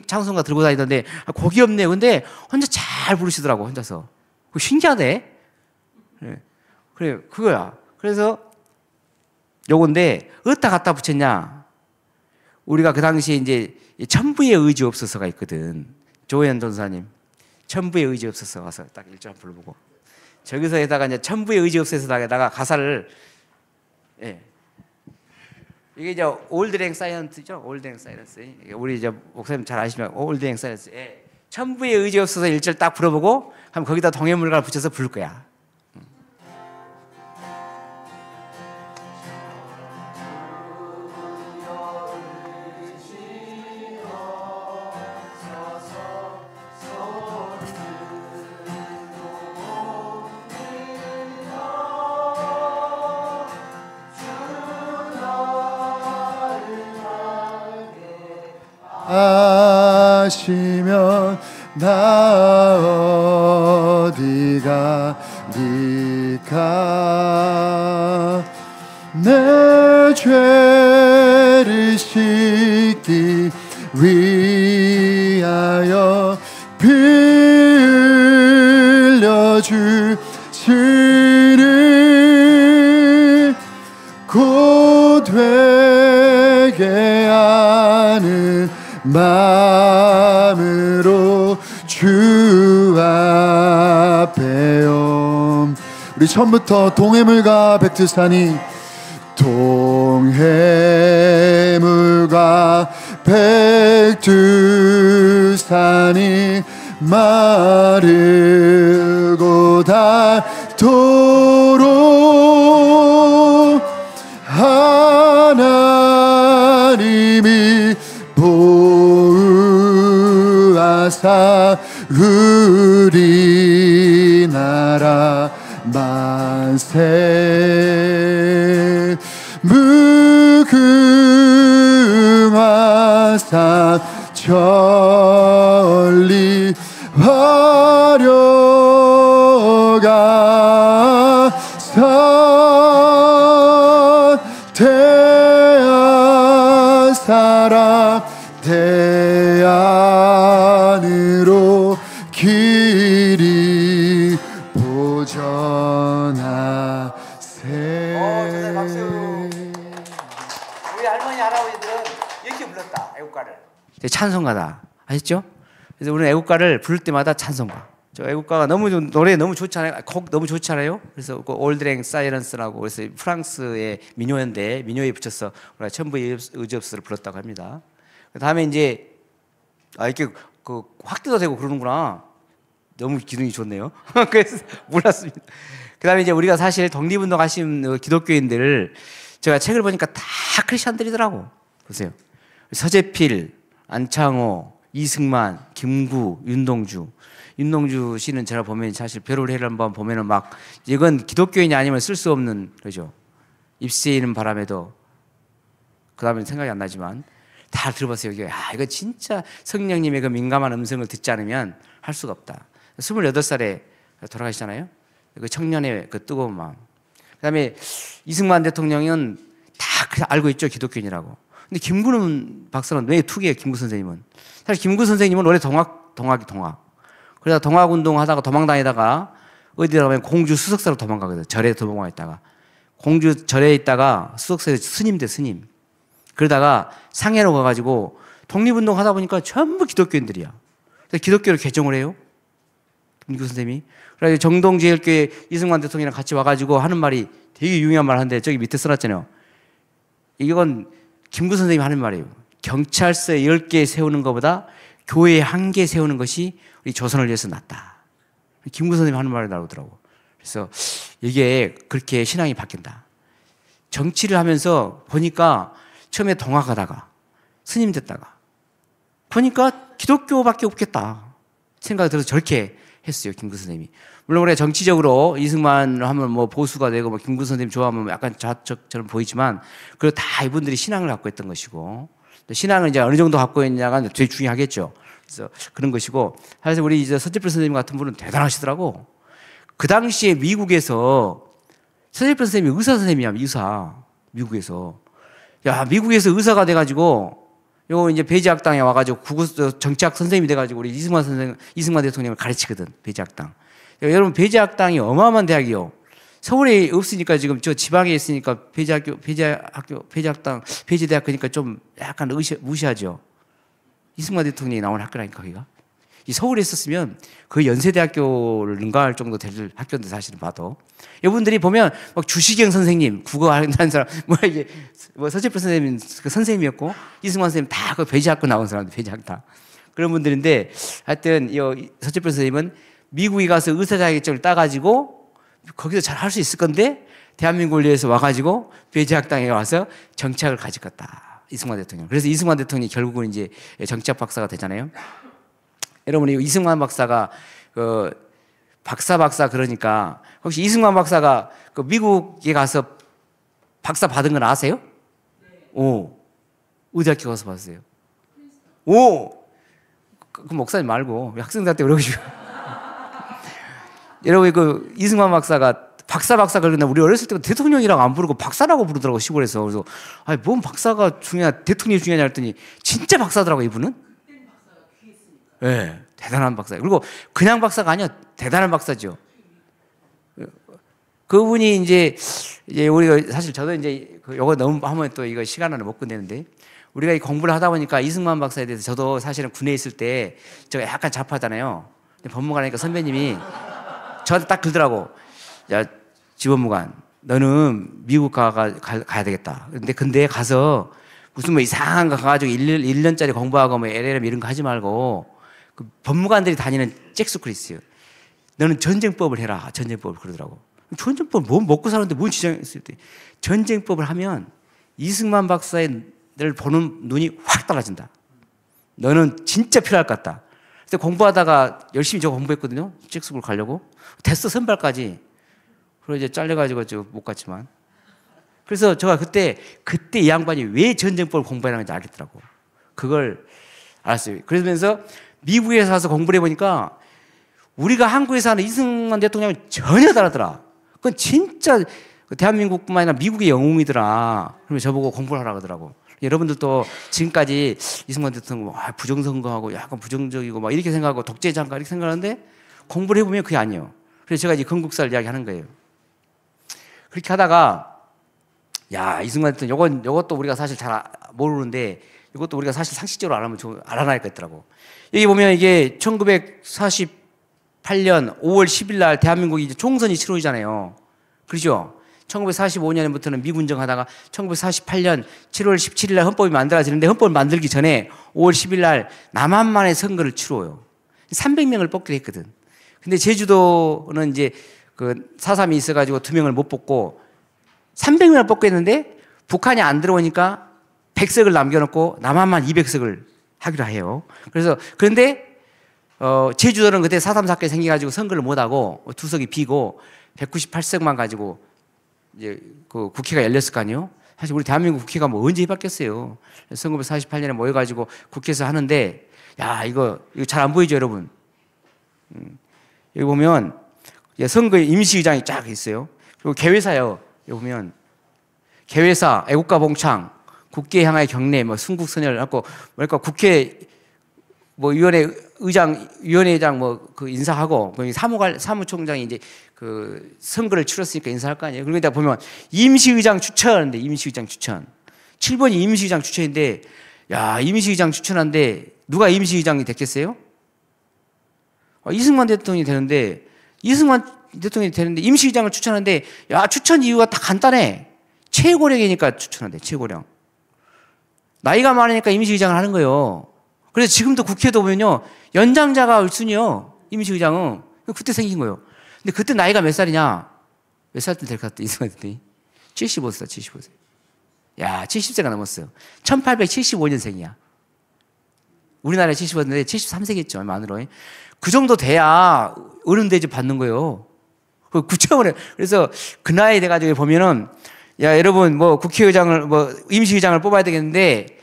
찬송가 들고 다니던데 곡이 없네. 근데 혼자 잘 부르시더라고, 혼자서. 그거 신기하네. 그래, 그거야. 그래서 요건데 어디다 갖다 붙였냐? 우리가 그 당시에 이제 천부의 의지 없어서가 있거든. 조현 전사님. 천부의 의지 없어서 가서 딱 1절 불러보고. 저기서에다가 이제 천부의 의지 없어서다가 가사를, 예. 이게 이제 올드랭 사이언스죠? 올드랭 사이언스. 우리 이제 목사님 잘 아시면 올드랭 사이언스. 예. 천부의 의지 없어서 1절 딱 불러보고, 하면 거기다 동해물가를 붙여서 부를 거야. 하시면 나 어디 가리까 내 죄를 씻기 위하여 피 흘려 주시니 곧 되게 하는 마음으로 주 앞에요. 우리 처음부터 동해물과 백두산이 동해물과 백두산이 마르고 닳도록 하나님이 보호하사 우리나라 만세 무궁화사 천리 화려가 대한 사람 대안으로 길이 보전하세. 박수. 우리 할머니 할아버지들은 이렇게 불렀다, 애국가를. 찬송가다, 아셨죠? 그래서 우리는 애국가를 부를 때마다 찬송가. 저 애국가가 노래 너무 좋잖아요. 곡 너무 좋잖아요. 그래서 그 올드랭 사이런스라고, 그래서 프랑스의 민요인데 민요에 붙여서 우리가 천부의 의지 없어를 불렀다고 합니다. 그 다음에 이제 이렇게 그 확대도 되고 그러는구나. 너무 기능이 좋네요. 그래서 몰랐습니다. 그 다음에 이제 우리가 사실 독립운동 하신 기독교인들, 제가 책을 보니까 다 크리스천들이더라고. 보세요. 서재필, 안창호, 이승만, 김구, 윤동주 씨는 제가 보면 사실 벼를 한번 보면은 막 이건 기독교인이 아니면 쓸 수 없는, 그죠? 입새이는 바람에도, 그 다음에 생각이 안 나지만 다 들어봤어요. 이거 진짜 성령님의 그 민감한 음성을 듣지 않으면 할 수가 없다. 28살에 돌아가시잖아요. 그 청년의 그 뜨거운 마음. 그다음에 이승만 대통령은 다 알고 있죠. 기독교인이라고. 근데 김구는 박사는 왜 투기예요? 김구 선생님은. 사실 김구 선생님은 원래 동학이 동학. 그러다 동학운동 하다가 도망다니다가 어디다 가면 공주 수석사로 도망가거든. 절에 도망가있다가. 공주 절에 있다가 수석사에서 스님 돼, 스님. 그러다가 상해로 가가지고 독립운동 하다 보니까 전부 기독교인들이야. 그래서 기독교를 개종을 해요. 김구 선생님이. 그래서 정동제일교회 이승만 대통령이랑 같이 와가지고 하는 말이 되게 유명한 말 하는데 저기 밑에 써놨잖아요. 이건 김구 선생님이 하는 말이에요. 경찰서 10개 세우는 것보다 교회 1개 세우는 것이 우리 조선을 위해서 낫다. 김구 선생님이 하는 말이 나오더라고. 그래서 이게 그렇게 신앙이 바뀐다. 정치를 하면서 보니까 처음에 동학하다가 스님 됐다가 보니까 기독교밖에 없겠다 생각이 들어서 저렇게 했어요. 김구 선생님이. 물론 우리가 정치적으로 이승만 하면 뭐 보수가 되고 뭐 김구 선생님 좋아하면 약간 좌측처럼 보이지만 그리고 다 이분들이 신앙을 갖고 있던 것이고 또 신앙을 이제 어느 정도 갖고 있냐가 되게 중요하겠죠. 그래서 그런 것이고 사실 우리 이제 서재필 선생님 같은 분은 대단하시더라고. 그 당시에 미국에서 서재필 선생님이 의사 선생님이야. 의사. 미국에서. 야, 미국에서 의사가 돼가지고 요 이제 배지학당에 와가지고 정치학 선생님이 돼가지고 우리 이승만 대통령을 가르치거든. 배지학당. 여러분 배지학당이 어마어마한 대학이요. 서울에 없으니까 지금 저 지방에 있으니까 배지학당, 배지대학교니까 좀 약간 무시하죠. 이승만 대통령이 나온 학교라니까 거기가. 이 서울에 있었으면 그 연세대학교를 능가할 정도 될 학교인데 사실은 봐도 이분들이 보면 막 주시경 선생님 국어 하는 사람 이게 서재필 선생님 그 선생님이었고 이승만 선생님 다 그 배지학교 나온 사람들 배지학당 그런 분들인데 하여튼 이 서재필 선생님은 미국에 가서 의사 자격증을 따가지고 거기서 잘 할 수 있을 건데 대한민국을 위해서 와가지고 배지학당에 와서 정치학을 가지겠다. 이승만 대통령. 그래서 이승만 대통령이 결국은 이제 정치학 박사가 되잖아요. 여러분, 이승만 박사가 그 박사 그러니까 혹시 이승만 박사가 그 미국에 가서 박사 받은 건 아세요? 오. 어디 학교 가서 받았어요? 오. 그 목사님 말고 학생들한테 그러시고. 여러분, 그 이승만 박사가 박사 그러는데 우리 어렸을 때 대통령이라고 안 부르고 박사라고 부르더라고 시골에서. 그래서 아니 뭔 박사가 중요하냐 대통령이 중요하냐 했더니 진짜 박사더라고 이분은. 예, 네, 대단한 박사. 그리고 그냥 박사가 아니야 대단한 박사죠. 그분이 이제 우리가 사실 저도 이제 요거 너무 하면 또 이거 시간 안에 못 끝내는데 우리가 이 공부를 하다 보니까 이승만 박사에 대해서 저도 사실은 군에 있을 때 제가 약간 잡하잖아요. 법무관이니까 선배님이 저한테 딱 그러더라고. 야, 지법무관, 너는 미국 가야 되겠다. 근데 가서 무슨 뭐 이상한 거 가가지고 1년짜리 공부하고 뭐 LLM 이런 거 하지 말고 그 법무관들이 다니는 잭스쿨이 있어요. 너는 전쟁법을 해라. 전쟁법을 그러더라고. 전쟁법 뭐 먹고 사는데 뭔 지장이 있을 때 전쟁법을 하면 이승만 박사를 보는 눈이 확 달라진다. 너는 진짜 필요할 것 같다. 그래서 공부하다가 열심히 저 공부했거든요. 잭스쿨 가려고. 됐어 선발까지. 그리고 이제 잘려가지고 못 갔지만. 그래서 제가 그때 이 양반이 왜 전쟁법을 공부하는지 알겠더라고. 그걸 알았어요. 그러면서 미국에서 와서 공부를 해보니까 우리가 한국에서 하는 이승만 대통령은 전혀 다르더라. 그건 진짜 대한민국뿐만 아니라 미국의 영웅이더라. 그러면 저보고 공부를 하라 그러더라고. 여러분들도 지금까지 이승만 대통령 부정선거하고 약간 부정적이고 막 이렇게 생각하고 독재자인가 이렇게 생각하는데 공부를 해보면 그게 아니에요. 그래서 제가 이제 건국사를 이야기하는 거예요. 그렇게 하다가 야 이승만 대통령 요것도 우리가 사실 잘 모르는데 이것도 우리가 사실 상식적으로 알아면 좀 알아놔야 겠더라고. 여기 보면 이게 1948년 5월 10일 날 대한민국이 이제 총선이 치러지잖아요. 그렇죠? 1945년부터는 미군정 하다가 1948년 7월 17일 날 헌법이 만들어지는데 헌법을 만들기 전에 5월 10일 날 남한만의 선거를 치러요. 300명을 뽑기로 했거든. 근데 제주도는 이제 그 4.3이 있어가지고 2명을 못 뽑고 300명을 뽑고 했는데 북한이 안 들어오니까 100석을 남겨놓고 남한만 200석을 하기로 해요. 그런데 제주도는 그때 4.3 사건이 생겨가지고 선거를 못하고 2석이 비고 198석만 가지고 이제 그 국회가 열렸을 거 아니에요. 사실 우리 대한민국 국회가 뭐 언제 해봤겠어요. 1948년에 모여가지고 국회에서 하는데, 야, 이거 잘 안 보이죠, 여러분? 여기 보면, 선거 임시의장이 쫙 있어요. 그리고 개회사요. 여기 보면, 개회사, 애국가 봉창, 국회 향하의 경례, 뭐, 순국선열 하고, 뭐랄까, 국회, 뭐, 위원회장 뭐, 그 인사하고, 사무총장이 이제 그 선거를 치렀으니까 인사할 거 아니에요. 그러다 보면 임시의장 추천하는데, 임시의장 추천. 7번이 임시의장 추천인데, 야, 임시의장 추천하는데, 누가 임시의장이 됐겠어요? 이승만 대통령이 되는데, 임시의장을 추천하는데, 야, 추천 이유가 다 간단해. 최고령이니까 추천한대, 최고령. 나이가 많으니까 임시의장을 하는 거예요. 그래서 지금도 국회도 보면요, 연장자가 1순위요, 임시의장은. 그때 생긴 거예요. 근데 그때 나이가 몇 살이냐? 몇 살 때 될 것 같아, 이승만 대통령이? 75세, 75세. 야, 70세가 넘었어요. 1875년생이야. 우리나라에 75세인데 73세겠죠, 만으로. 그 정도 돼야 어른 대접 받는 거예요. 구청을 해. 그래서 그 나이 돼가지고 보면은, 야, 여러분, 뭐, 임시의장을 뽑아야 되겠는데,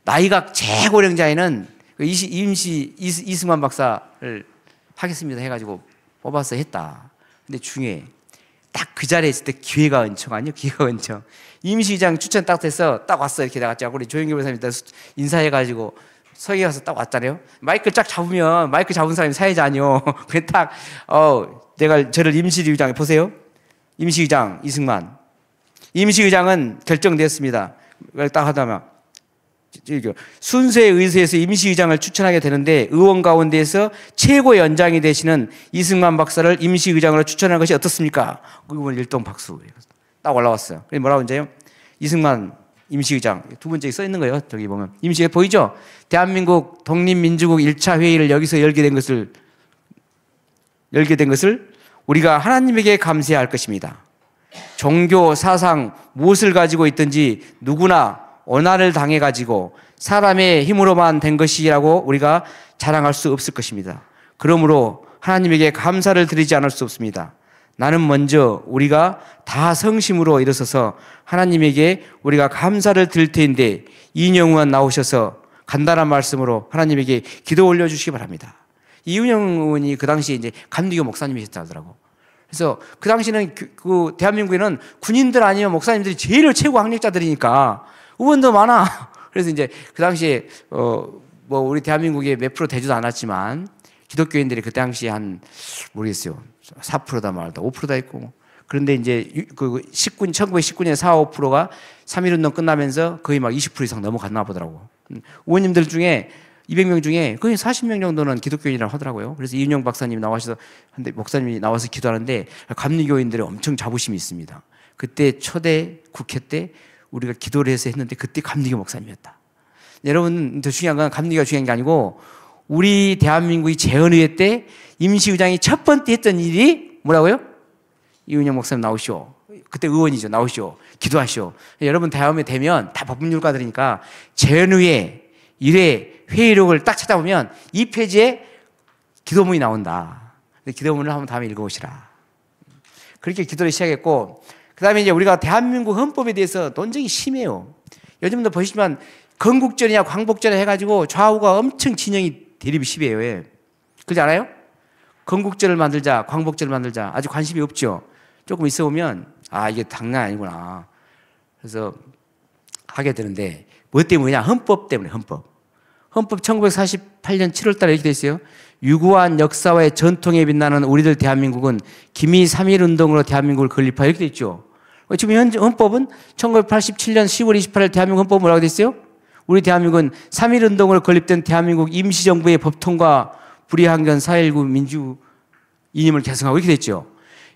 나이가 최고령자에는 이승만 박사를 하겠습니다 해가지고 뽑아서 했다. 근데 중요해. 딱 그 자리에 있을 때 기회가 은총 아니요? 기회가 은총. 임시의장 추천 딱 돼서 딱 왔어. 이렇게 나갔죠. 우리 조영기 변호사님 인사해가지고 서기 가서 딱 왔잖아요. 마이크 쫙 잡으면 마이크 잡은 사람이 사회자 아니요. 그게 딱, 내가 저를 임시의장에 보세요. 임시의장 이승만. 임시의장은 결정되었습니다. 딱 하다가 순서에 의해서 임시의장을 추천하게 되는데 의원 가운데에서 최고 연장이 되시는 이승만 박사를 임시의장으로 추천한 것이 어떻습니까? 그건 일동 박수. 딱 올라왔어요. 그게 뭐라고 이제요? 이승만 임시의장. 두 번째 써 있는 거예요. 저기 보면. 임시에 보이죠? 대한민국 독립민주국 1차 회의를 여기서 열게 된 것을 우리가 하나님에게 감사해야 할 것입니다. 종교, 사상, 무엇을 가지고 있든지 누구나 원한을 당해가지고 사람의 힘으로만 된 것이라고 우리가 자랑할 수 없을 것입니다. 그러므로 하나님에게 감사를 드리지 않을 수 없습니다. 나는 먼저 우리가 다 성심으로 일어서서 하나님에게 우리가 감사를 드릴 테인데 이인영 의원 나오셔서 간단한 말씀으로 하나님에게 기도 올려주시기 바랍니다. 이인영 의원이 그 당시에 이제 감리교 목사님이셨다더라고. 그래서 그 당시는 그 대한민국에는 군인들 아니면 목사님들이 제일 최고 학력자들이니까 의원도 많아. 그래서 이제 그 당시에 뭐 우리 대한민국에 몇 프로 되지도 않았지만 기독교인들이 그 당시에 한 모르겠어요. 4%다 말다 5%다 있고. 그런데 이제 1919년 4, 5%가 3.1운동 끝나면서 거의 막 20% 이상 넘어갔나 보더라고. 의원님들 중에 200명 중에 거의 40명 정도는 기독교인이라고 하더라고요. 그래서 이윤영 박사님이 나와서 한데 목사님이 나와서 기도하는데 감리교인들의 엄청 자부심이 있습니다. 그때 초대 국회 때 우리가 기도를 해서 했는데 그때 감리교 목사님이었다. 여러분, 더 중요한 건 감리교가 중요한 게 아니고 우리 대한민국이 재헌의회 때 임시의장이 첫 번째 했던 일이 뭐라고요? 이윤영 목사님 나오시오. 그때 의원이죠. 나오시오. 기도하시오. 여러분 다음에 되면 다 법률가들이니까 재헌의회 1회 회의록을 딱 찾아보면 이 페이지에 기도문이 나온다. 기도문을 한번 다음에 읽어보시라. 그렇게 기도를 시작했고 그 다음에 이제 우리가 대한민국 헌법에 대해서 논쟁이 심해요. 요즘도 보시면 건국전이냐 광복전이냐 해가지고 좌우가 엄청 진영이 대립이 심해요. 왜? 그러지 않아요? 건국전을 만들자 광복전을 만들자 아주 관심이 없죠. 조금 있어 보면 이게 장난 아니구나. 그래서 하게 되는데 뭐 때문이냐? 헌법 때문에. 헌법 1948년 7월 달에 이렇게 돼 있어요. 유구한 역사와의 전통에 빛나는 우리들 대한민국은 기미 3.1운동으로 대한민국을 건립하여 이렇게 돼 있죠. 지금 현재 헌법은 1987년 10월 28일 대한민국 헌법은 뭐라고 돼 있어요? 우리 대한민국은 3.1운동으로 건립된 대한민국 임시정부의 법통과 불의항전 4.19 민주 이념을 계승하고 이렇게 됐죠.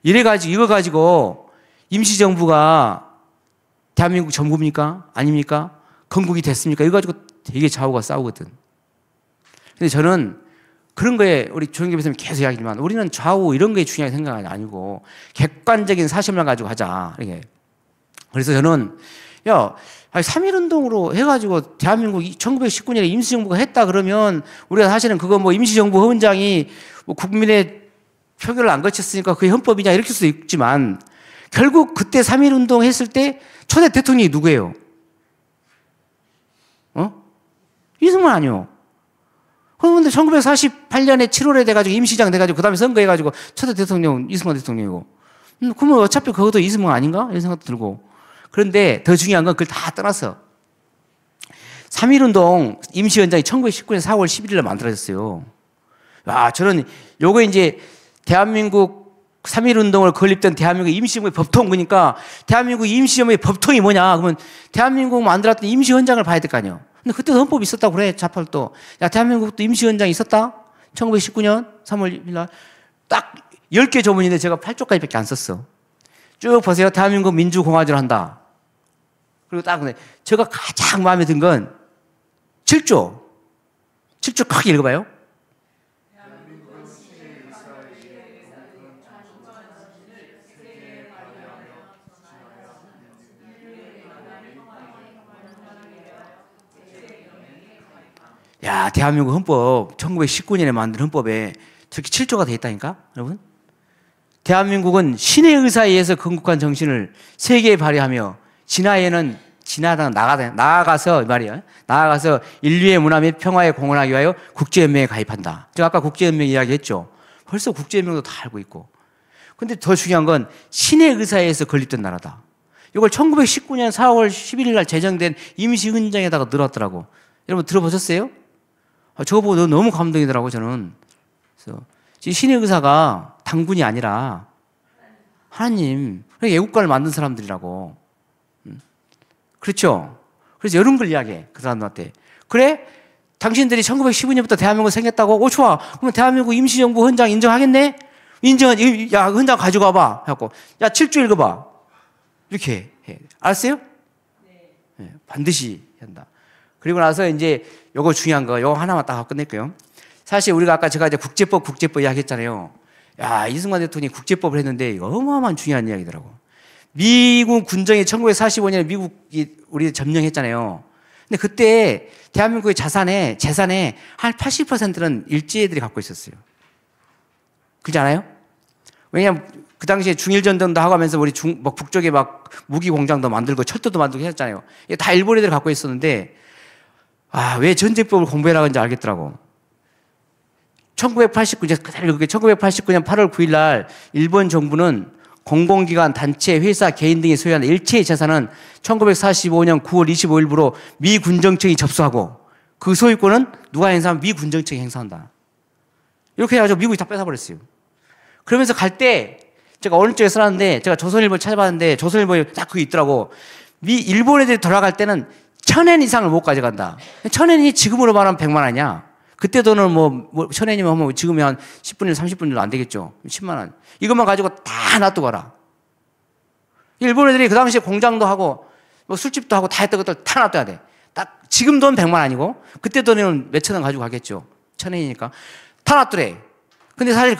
이거 가지고 임시정부가 대한민국 정부입니까? 아닙니까? 건국이 됐습니까? 이거 가지고 되게 좌우가 싸우거든. 근데 저는 그런 거에 우리 조영기 교수님 계속 이야기지만 우리는 좌우 이런 거에 중요한 생각이 아니고 객관적인 사실만 가지고 하자. 이렇게. 그래서 저는 3.1운동으로 해가지고 대한민국 1919년에 임시정부가 했다 그러면 우리가 사실은 그거 뭐 임시정부 헌장이 뭐 국민의 표결을 안 거쳤으니까 그게 헌법이냐 이렇게 수도 있지만 결국 그때 3.1 운동 했을 때 초대 대통령이 누구예요? 이승만 아니요. 그런데 1948년에 7월에 돼가지고 임시장 돼가지고 그 다음에 선거해가지고 초대 대통령 이승만 대통령이고. 그러면 어차피 그것도 이승만 아닌가? 이런 생각도 들고. 그런데 더 중요한 건 그걸 다 떠났어. 3.1 운동 임시위원장이 1919년 4월 11일에 만들어졌어요. 와, 저는 요거 이제 대한민국 3.1 운동을 건립된 대한민국 임시정부의 법통 그러니까 대한민국 임시정부의 법통이 뭐냐? 그러면 대한민국 만들었던 임시원장을 봐야 될 거 아니에요. 근데 그때도 헌법이 있었다고 그래, 좌팔도. 야, 대한민국도 임시원장이 있었다? 1919년 3월 1일 날. 딱 10개 조문인데 제가 8조까지밖에 안 썼어. 쭉 보세요. 대한민국 민주공화제를 한다. 그리고 딱, 근데 제가 가장 마음에 든 건 7조. 7조 크게 읽어봐요. 야, 대한민국 헌법 1919년에 만든 헌법에 저렇게 7조가 돼 있다니까, 여러분. 대한민국은 신의 의사에 의해서 건국한 정신을 세계에 발휘하며 진화에는 나아가서 말이야. 나아가서 인류의 문화 및 평화에 공헌하기 위하여 국제연맹에 가입한다. 제가 아까 국제연맹 이야기했죠. 벌써 국제연맹도 다 알고 있고. 근데 더 중요한 건 신의 의사에 의해서 건립된 나라다. 이걸 1919년 4월 11일 날 제정된 임시훈장에다가 넣었더라고. 여러분 들어보셨어요? 저거 보고 너무 감동이더라고, 저는. 그래서 신의 의사가 당군이 아니라 하나님, 애국가를 만든 사람들이라고. 그렇죠? 그래서 이런 걸 이야기해, 그 사람들한테. 그래? 당신들이 1915년부터 대한민국 생겼다고? 오, 좋아. 그러면 대한민국 임시정부 헌장 인정하겠네? 야, 헌장 가지고 와봐. 해갖고, 야, 7조 읽어봐. 이렇게 해. 알았어요? 네. 반드시 한다. 그리고 나서 이제 요거 중요한 거, 요거 하나만 딱 하고 끝낼게요. 사실 우리가 아까 제가 이제 국제법 이야기 했잖아요. 야, 이승만 대통령이 국제법을 했는데 이거 어마어마한 중요한 이야기더라고. 미국 군정이 1945년에 미국이 우리 점령했잖아요. 근데 그때 대한민국의 재산의 한 80%는 일제들이 갖고 있었어요. 그렇지 않아요? 왜냐면 그 당시에 중일전쟁도 하고 하면서 우리 북쪽에 막 무기 공장도 만들고 철도도 만들고 했잖아요. 이게 다 일본 애들이 갖고 있었는데 왜 전쟁법을 공부해라 그런지 알겠더라고. 1989년 8월 9일 날 일본 정부는 공공기관, 단체, 회사, 개인 등이 소유한 일체의 재산은 1945년 9월 25일부로 미 군정청이 접수하고 그 소유권은 누가 행사하면 미 군정청이 행사한다. 이렇게 해가지고 미국이 다 뺏어버렸어요. 그러면서 갈 때 제가 어느 쪽에 써놨는데 제가 조선일보 찾아봤는데 조선일보에 딱 그게 있더라고. 일본 애들이 돌아갈 때는 1,000엔 이상을 못 가져간다. 1,000엔이 지금으로 말하면 100만 원이야. 그때 돈은 1,000엔이면 지금이 한 10분일 30분일도 안 되겠죠. 10만 원. 이것만 가지고 다 놔두고 가라. 일본 애들이 그 당시에 공장도 하고 술집도 하고 다 했던 것들 다 놔둬야 돼. 딱 지금 돈 100만 아니고 그때 돈은 몇천 원 가지고 가겠죠. 1,000엔이니까. 다 놔두래. 근데 사실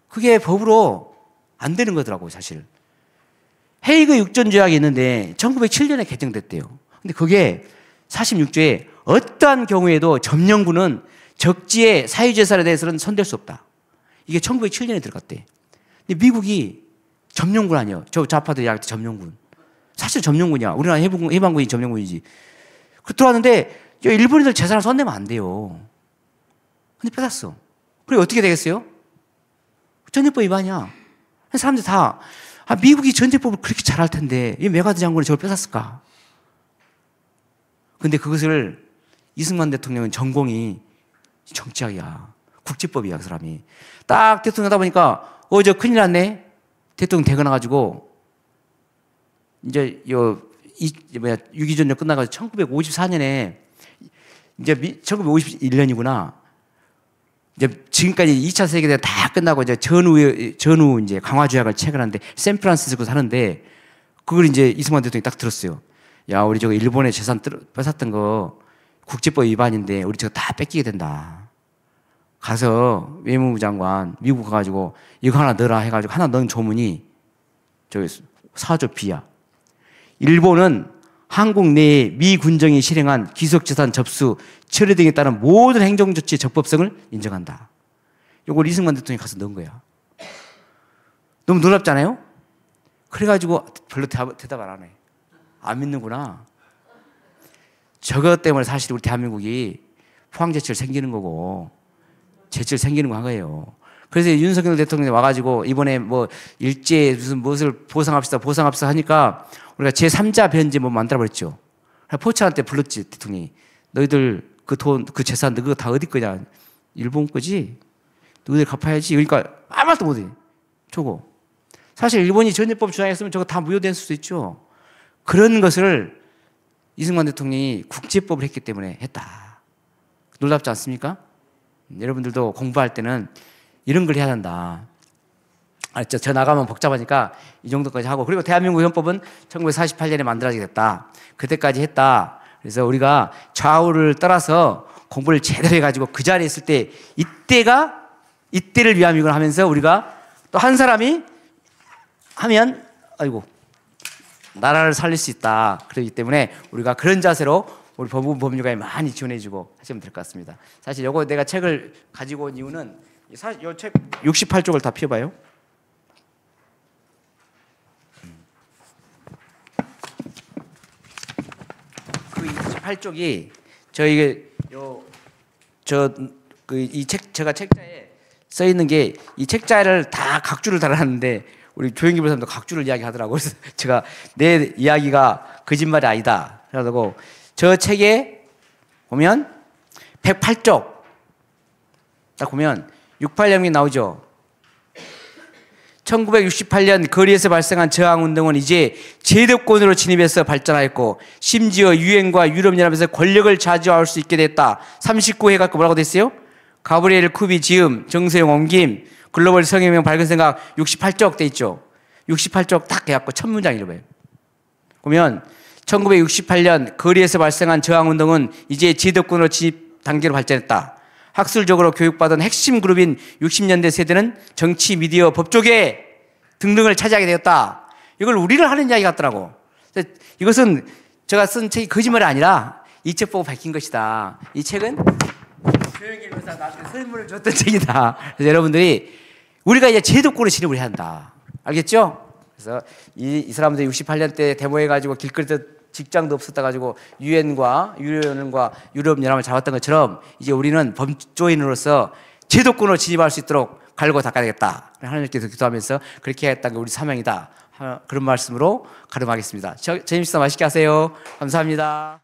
그게 법으로 안 되는 거더라고요, 사실. 헤이그 육전조약이 있는데 1907년에 개정됐대요. 근데 그게 46조에 어떠한 경우에도 점령군은 적지의 사유재산에 대해서는 손댈 수 없다. 이게 1907년에 들어갔대. 근데 미국이 점령군 아니에요. 저 좌파들이 이야기할 때 점령군. 사실 점령군이야. 우리나라 해방군이 점령군이지. 그 들어왔는데 일본인들 재산을 손대면 안 돼요. 근데 뺏었어. 그리고 어떻게 되겠어요? 전쟁법 위반이야. 사람들이 다 미국이 전쟁법을 그렇게 잘할 텐데 이 메가드 장군이 저걸 뺏었을까? 근데 그것을 이승만 대통령은 전공이 정치학이야. 국제법이야, 그 사람이. 딱 대통령 하다 보니까 저 큰일 났네. 대통령 되거나가지고 이제 6.25 전쟁 끝나가지고 1954년에 이제 1951년이구나. 이제 지금까지 2차 세계대전 다 끝나고 이제 전후 이제 강화조약을 체결하는데 샌프란시스코 사는데 그걸 이제 이승만 대통령이 딱 들었어요. 야, 우리 저거 일본의 재산 뺏었던 거 국제법 위반인데 우리 저거 다 뺏기게 된다. 가서 외무부 장관 미국 가가지고 이거 하나 넣어라 해가지고 하나 넣은 조문이 저기 4조 B야. 일본은 한국 내에 미 군정이 실행한 기속재산 접수, 처리 등에 따른 모든 행정조치의 적법성을 인정한다. 이걸 이승만 대통령이 가서 넣은 거야. 너무 놀랍잖아요? 그래가지고 별로 대답 안 하네. 안 믿는구나. 저것 때문에 사실 우리 대한민국이 포항제철 생기는 거고 제철 생기는 거 한 거예요. 그래서 윤석열 대통령이 와가지고 이번에 뭐 일제 무슨 무엇을 보상합시다 하니까 우리가 제3자 변제 뭐 만들어버렸죠. 포차한테 불렀지 대통령이. 너희들 그 돈, 그 재산 그거 다 어디 거냐. 일본 거지. 너희들 갚아야지. 그러니까 아무 말도 못해. 저거. 사실 일본이 전제법 주장했으면 저거 다 무효될 수도 있죠. 그런 것을 이승만 대통령이 국제법을 했기 때문에 했다. 놀랍지 않습니까? 여러분들도 공부할 때는 이런 걸 해야 한다. 알았죠? 저 나가면 복잡하니까 이 정도까지 하고, 그리고 대한민국 헌법은 1948년에 만들어지게 됐다. 그때까지 했다. 그래서 우리가 좌우를 떠나서 공부를 제대로 해가지고 그 자리에 있을 때 이때를 위함이걸 하면서 우리가 또 한 사람이 하면 아이고 나라를 살릴 수 있다. 그렇기 때문에 우리가 그런 자세로 우리 법률가에 많이 지원해주고 하시면 될 것 같습니다. 사실 요거 내가 책을 가지고 온 이유는 사실 요 책 68쪽을 다 펴봐요. 그 28쪽이 이 책 제가 책자에 써 있는 게 이 책자를 다 각주를 달았는데 우리 조영기 변호사님도 각주를 이야기하더라고요. 그래서 제가 내 이야기가 거짓말이 아니다. 그래가지고 저 책에 보면 108쪽 딱 보면 68년이 나오죠. 1968년 거리에서 발생한 저항운동은 이제 제도권으로 진입해서 발전하였고 심지어 유엔과 유럽연합에서 권력을 좌지우할 수 있게 됐다. 39회 갖고 뭐라고 됐어요? 가브리엘 쿠비 지음, 정세용 옮김, 글로벌 성혁명 밝은 생각 68쪽 돼 있죠. 68쪽 딱 해갖고 첫 문장 읽어봐요. 보면 1968년 거리에서 발생한 저항운동은 이제 제도권으로 진입 단계로 발전했다. 학술적으로 교육받은 핵심 그룹인 60년대 세대는 정치, 미디어, 법조계 등등을 차지하게 되었다. 이걸 우리를 하는 이야기 같더라고. 이것은 제가 쓴 책이 거짓말이 아니라 이 책 보고 밝힌 것이다. 이 책은 조영길 변호사 나한테 선물을 줬던 책이다. 그래서 여러분들이 우리가 이제 제도권으로 진입을 해야 한다. 알겠죠? 그래서 이 사람들이 68년 때 데모해가지고 길거리에서 직장도 없었다 가지고 유엔과 유럽연합을 잡았던 것처럼 이제 우리는 범조인으로서 제도권으로 진입할 수 있도록 갈고 닦아야 되겠다. 하나님께서 기도하면서 그렇게 했다는 게 우리 사명이다. 그런 말씀으로 가름하겠습니다. 재밌어 맛있게 하세요. 감사합니다.